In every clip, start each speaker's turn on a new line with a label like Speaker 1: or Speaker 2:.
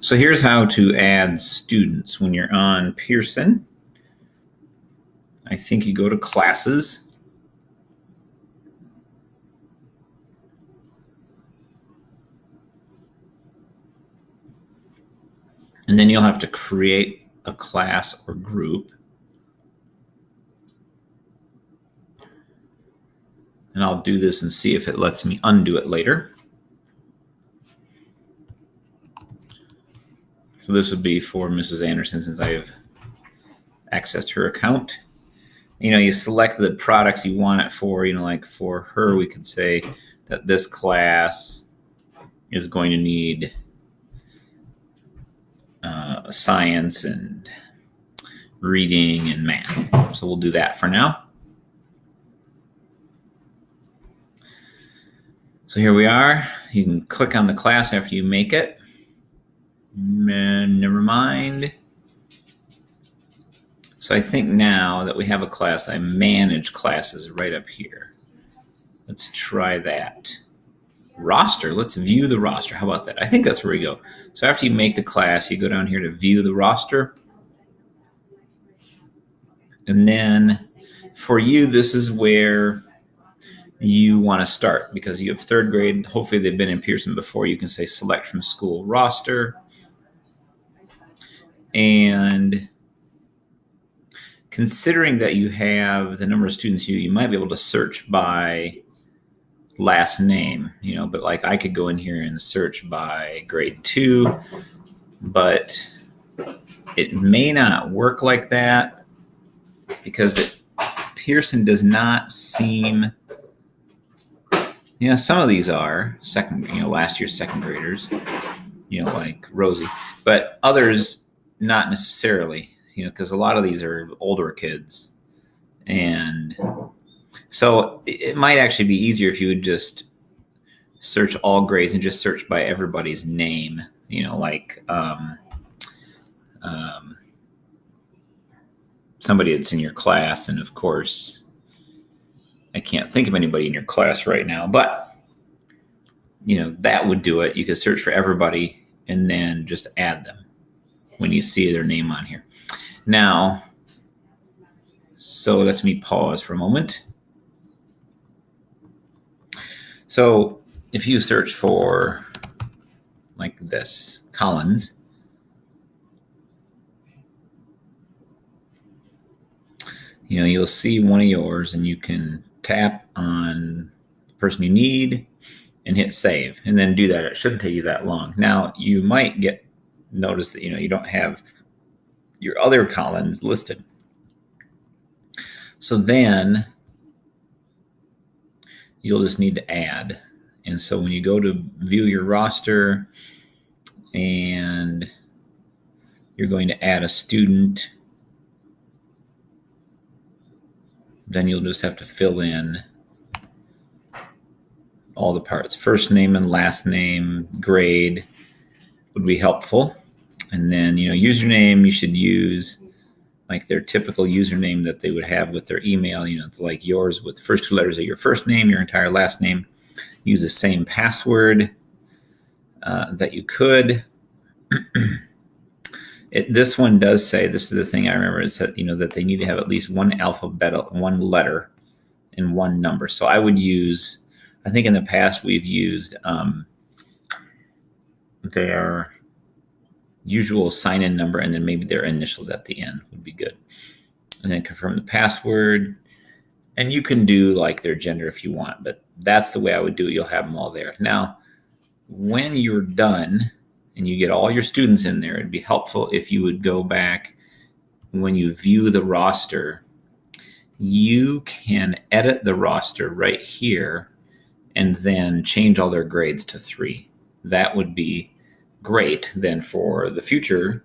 Speaker 1: So here's how to add students when you're on Pearson. I think you go to classes. And then you'll have to create a class or group. And I'll do this and see if it lets me undo it later. So this would be for Mrs. Anderson since I have accessed her account. You select the products you want it for. Like for her, we could say that this class is going to need science and reading and math. So we'll do that for now. So here we are. You can click on the class after you make it. Never mind. So I think now that we have a class, I manage classes right up here. Let's try that. Roster. Let's view the roster. How about that? I think that's where we go. So after you make the class, you go down here to view the roster. And then for you, this is where you want to start because you have third grade. Hopefully they've been in Pearson before. You can say select from school roster. And considering that you have the number of students you might be able to search by last name, but like I could go in here and search by grade 2, but it may not work like that because Pearson does not seem, some of these are last year's second graders, like Rosie, but others not necessarily, because a lot of these are older kids. And so it might actually be easier if you would just search all grades and just search by everybody's name, like somebody that's in your class. And of course, I can't think of anybody in your class right now, but that would do it. You could search for everybody and then just add them when you see their name on here. Now, so let me pause for a moment. So if you search for like this, Collins, you'll see one of yours and you can tap on the person you need and hit save and then do that. It shouldn't take you that long. Now you might notice that, you don't have your other Collins listed. So then you'll just need to add. And so when you go to view your roster and you're going to add a student, then you'll just have to fill in all the parts. First name and last name, grade would be helpful. And then, username, you should use like their typical username that they would have with their email. It's like yours with the first 2 letters of your first name, your entire last name. Use the same password that you could. This one does say, this is the thing I remember, is that, that they need to have at least one alphabet, one letter, and one number. So I would use, I think in the past we've used their usual sign-in number and then maybe their initials at the end would be good. And then confirm the password. And you can do like their gender if you want, but that's the way I would do it. You'll have them all there. Now, when you're done and you get all your students in there, it'd be helpful if you would go back when you view the roster. You can edit the roster right here and then change all their grades to 3. That would be great then for the future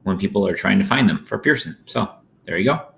Speaker 1: when people are trying to find them for Pearson. So there you go.